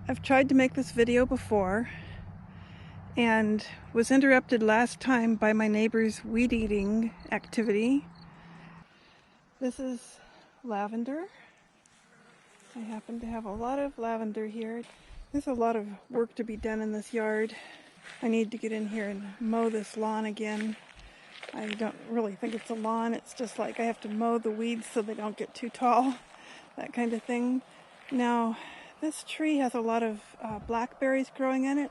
I've tried to make this video before and was interrupted last time by my neighbor's weed eating activity. This is lavender. I happen to have a lot of lavender here. There's a lot of work to be done in this yard. I need to get in here and mow this lawn again. I don't really think it's a lawn. It's just like I have to mow the weeds so they don't get too tall, that kind of thing. Now, this tree has a lot of blackberries growing in it,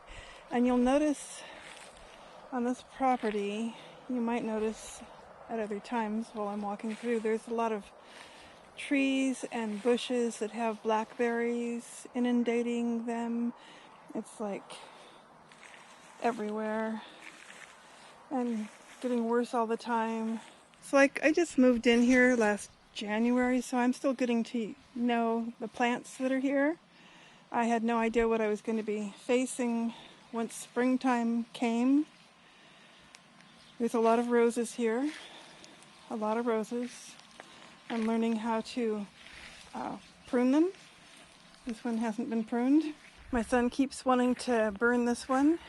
and you'll notice on this property, you might notice at other times while I'm walking through, there's a lot of trees and bushes that have blackberries inundating them. It's like everywhere and getting worse all the time. It's like I just moved in here last January, so I'm still getting to know the plants that are here. I had no idea what I was going to be facing once springtime came. There's a lot of roses here, a lot of roses. I'm learning how to prune them. This one hasn't been pruned. My son keeps wanting to burn this one.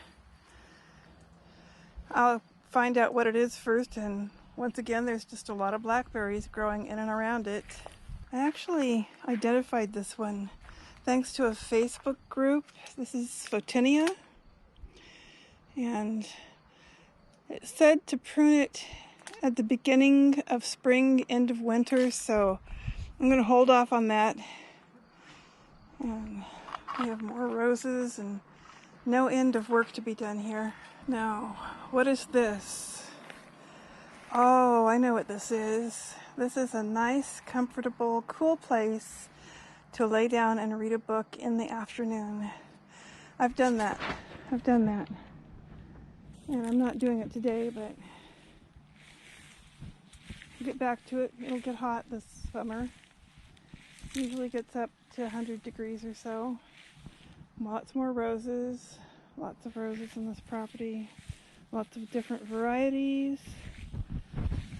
I'll find out what it is first, and once again there's just a lot of blackberries growing in and around it. I actually identified this one thanks to a Facebook group. This is Photinia, and it said to prune it at the beginning of spring, end of winter, so I'm going to hold off on that. And we have more roses and no end of work to be done here. Now, what is this? Oh, I know what this is. This is a nice, comfortable, cool place to lay down and read a book in the afternoon. I've done that. And I'm not doing it today, but I'll get back to it. It'll get hot this summer. Usually gets up to 100 degrees or so. Lots more roses. Lots of roses on this property. Lots of different varieties.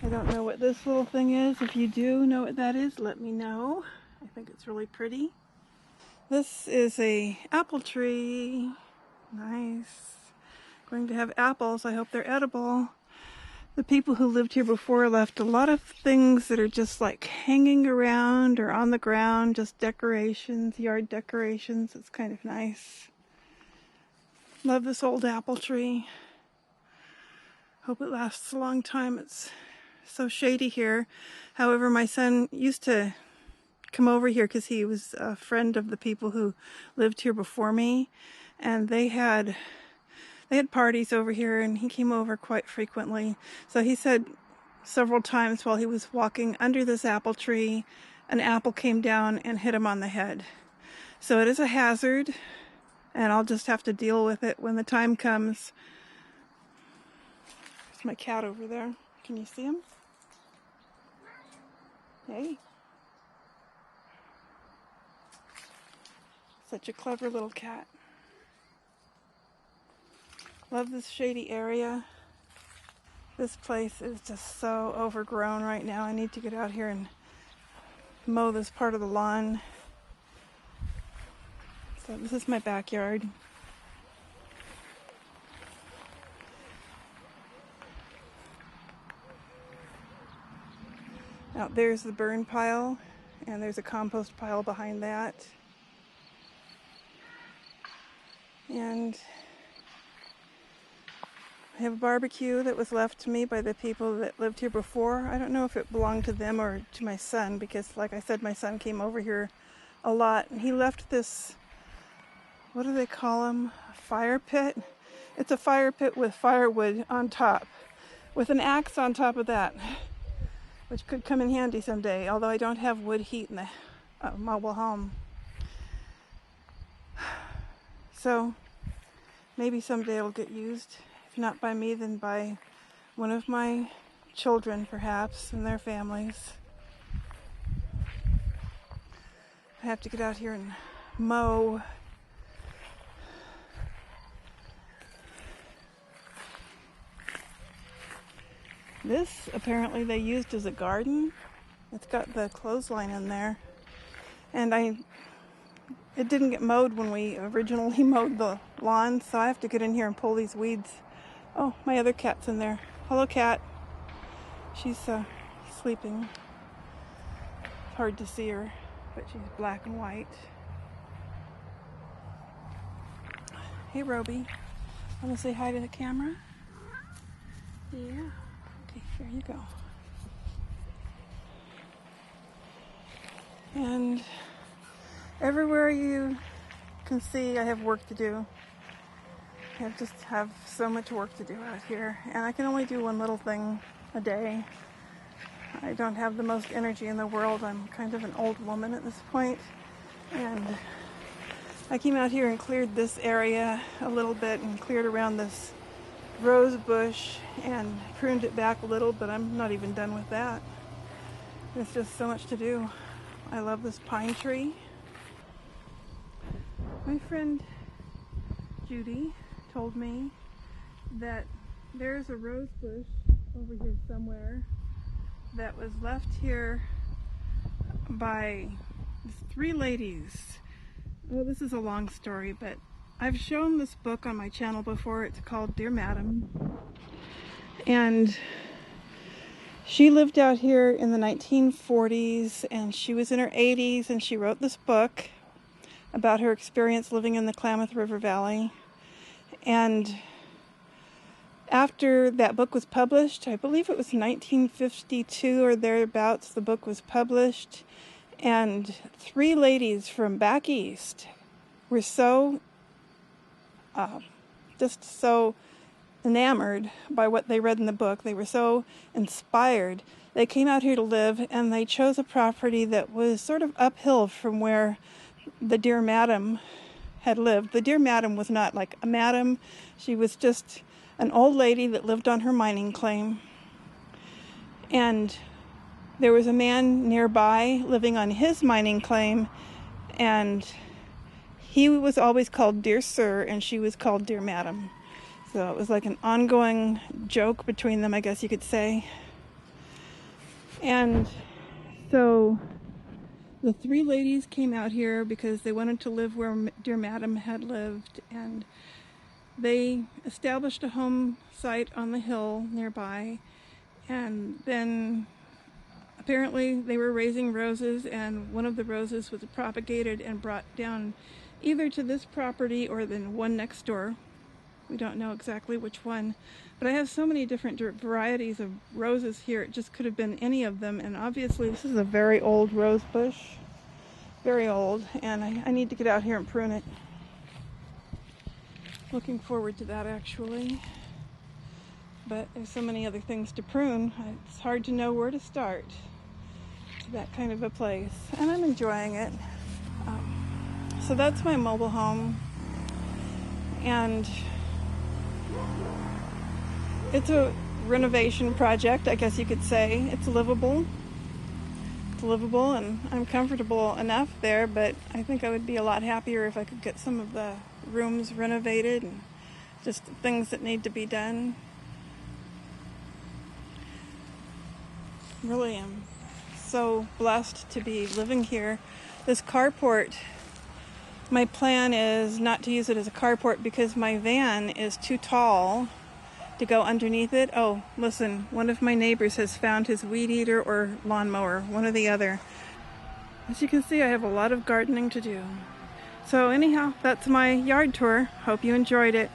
I don't know what this little thing is. If you do know what that is, let me know. I think it's really pretty. This is a apple tree. Nice. Going to have apples. I hope they're edible. The people who lived here before left a lot of things that are just like hanging around or on the ground, just decorations, yard decorations. It's kind of nice. Love this old apple tree. Hope it lasts a long time. It's so shady here. However, my son used to come over here because he was a friend of the people who lived here before me, and they had parties over here, and he came over quite frequently. So he said several times while he was walking under this apple tree, an apple came down and hit him on the head. So it is a hazard, and I'll just have to deal with it when the time comes. There's my cat over there. Can you see him? Hey. Such a clever little cat. Love this shady area. This place is just so overgrown right now. I need to get out here and mow this part of the lawn. So this is my backyard. Out there's the burn pile, and there's a compost pile behind that. And I have a barbecue that was left to me by the people that lived here before. I don't know if it belonged to them or to my son, because like I said, my son came over here a lot, and he left this, what do they call them? A fire pit? It's a fire pit with firewood on top, with an axe on top of that, which could come in handy someday, although I don't have wood heat in the mobile home. So maybe someday it'll get used. If not by me, then by one of my children, perhaps, and their families. I have to get out here and mow. This, apparently, they used as a garden. It's got the clothesline in there. And I it didn't get mowed when we originally mowed the lawn, so I have to get in here and pull these weeds. Oh, my other cat's in there. Hello, cat. She's sleeping. It's hard to see her, but she's black and white. Hey, Roby. Want to say hi to the camera? Yeah. Okay, there you go. And everywhere you can see, I have work to do. I just have so much work to do out here, and I can only do one little thing a day. I don't have the most energy in the world. I'm kind of an old woman at this point, and I came out here and cleared this area a little bit and cleared around this rose bush and pruned it back a little, but I'm not even done with that. There's just so much to do. I love this pine tree. My friend Judy told me that there's a rose bush over here somewhere that was left here by 3 ladies. Well, this is a long story, but I've shown this book on my channel before. It's called Dear Madam. And she lived out here in the 1940s, and she was in her 80s, and she wrote this book about her experience living in the Klamath River Valley. And after that book was published, I believe it was 1952 or thereabouts, the book was published, and 3 ladies from back east were so just so enamored by what they read in the book. They were so inspired. They came out here to live, and they chose a property that was sort of uphill from where the Dear Madam had lived. The Dear Madam was not like a madam. She was just an old lady that lived on her mining claim. And there was a man nearby living on his mining claim, and he was always called Dear Sir, and she was called Dear Madam. So it was like an ongoing joke between them, I guess you could say. And so the 3 ladies came out here because they wanted to live where Dear Madam had lived, and they established a home site on the hill nearby, and then apparently they were raising roses, and one of the roses was propagated and brought down either to this property or the one next door. We don't know exactly which one, but I have so many different varieties of roses here. It just could have been any of them, and obviously this is a very old rose bush, very old, and I need to get out here and prune it. Looking forward to that, actually, but there's so many other things to prune, it's hard to know where to start. That kind of a place, and I'm enjoying it. So that's my mobile home, and it's a renovation project, I guess you could say. It's livable. It's livable, and I'm comfortable enough there, but I think I would be a lot happier if I could get some of the rooms renovated and just things that need to be done. Really am so blessed to be living here. This carport, my plan is not to use it as a carport because my van is too tall to go underneath it. Oh, listen, one of my neighbors has found his weed eater or lawnmower, one or the other. As you can see, I have a lot of gardening to do. So anyhow, that's my yard tour. Hope you enjoyed it.